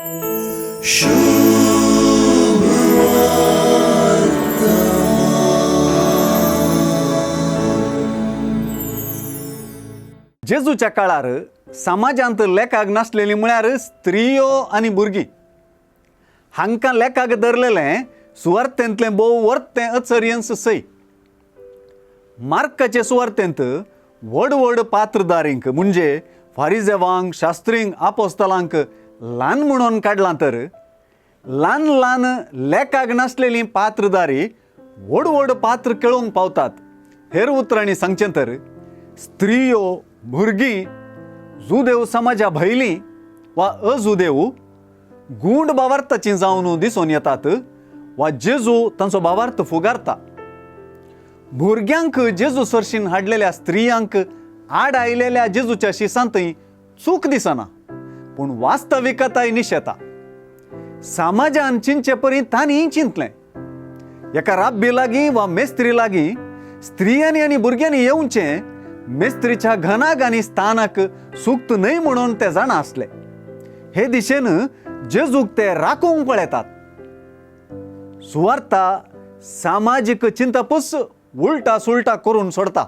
जेजूच्या काळार समाजांत लेखाक नासलेली म्हळ्यार स्त्रियो आनी भुरगीं हांकां लेखाक धरलेलें सुवार्थेंतलें भोव वर्तें अचर्यन्स सै. मार्काचे सुवार्थेंत व्हड व्हड पात्रधारींक म्हणजे फारिजेवांक, शास्त्रींक, आपोस्तलांक ल्हान म्हणून काडलां, तर ल्हान ल्हान लेखाक नासलेलीं पात्रधारी व्हड व्हड पात्र केळोवंक पावतात. हेर उतरांनी सांगचें तर स्त्रियो, भुरगीं, जुदेव समाजा भायलीं वा अजुदेव गूंड भावार्थाचीं जावन दिसून येतात वा जेजू तांचो भावार्थ फुगारता. भुरग्यांक जेजू सरशीन हाडलेल्या स्त्रियांक आड आयलेल्या जेजूच्या शिसांतय चूक दिसना, पूण वास्तविकताय निशेता. समाजान चिंचे परी तांणी चिंतलें. एका राब्बी लागीं वा मेस्त्री लागीं स्त्रियांनी आनी भुरग्यांनी येवचें, मेस्त्रीच्या घनाक आनी स्थानाक सुक्त न्हय म्हणून ते जाणा आसले. हे दिशेन जेजूक ते राखूंक पळयतात. सुवार्ता सामाजीक चिंतपूस उलटा सुलटा करून सोडता.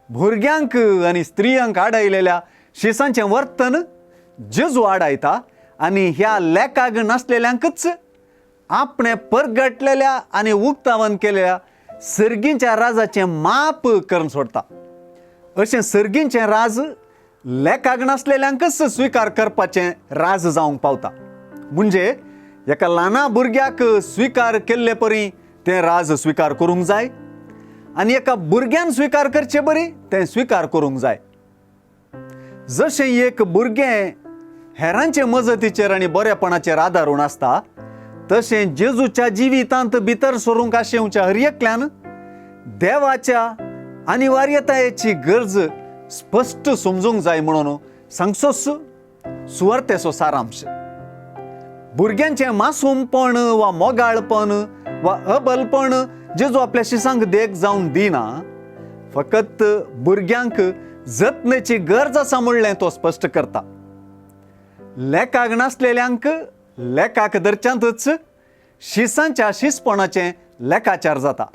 भुरग्यांक आनी स्त्रियांक आडायलेल्या शिसांचें वर्तन जेजू आडायता आनी ह्या लेखाक नासलेल्यांकच आपणे परगटलेल्या आनी उक्तावण केलेल्या सर्गींच्या राजाचें माप करून सोडता. अशें सर्गींचें राज लेखाक नासलेल्यांकच स्विकार करपाचें राज जावंक पावता. म्हणजे एका ल्हाना भुरग्याक स्विकार केल्ले परी तें राज स्विकार करूंक जाय आनी एका भुरग्यान स्विकार करचे बरी तें स्विकार करूंक जाय. जशें एक भुरगें हेरांचे मजतीचेर आनी बरेपणाचेर आदारून आसता, तशें जेजूच्या जिवितांत भितर सरूंक आशेवच्या हर एकल्यान देवाच्या अनिवार्यतायेची गरज स्पश्ट समजूंक जाय म्हणून सांगचोच सुवार्थेचो सारांश. भुरग्यांचें मासूमपण वा मोगाळपण वा अबलपण जेजू आपल्या शिसांक देख जावन दिना, फकत भुरग्यांक जतनेची गरज आसा म्हणलें तो स्पश्ट करता. लेखाक नासलेल्यांक लेखाक धरच्यांतच शिसांच्या शिसपणाचें लेखाचार जाता.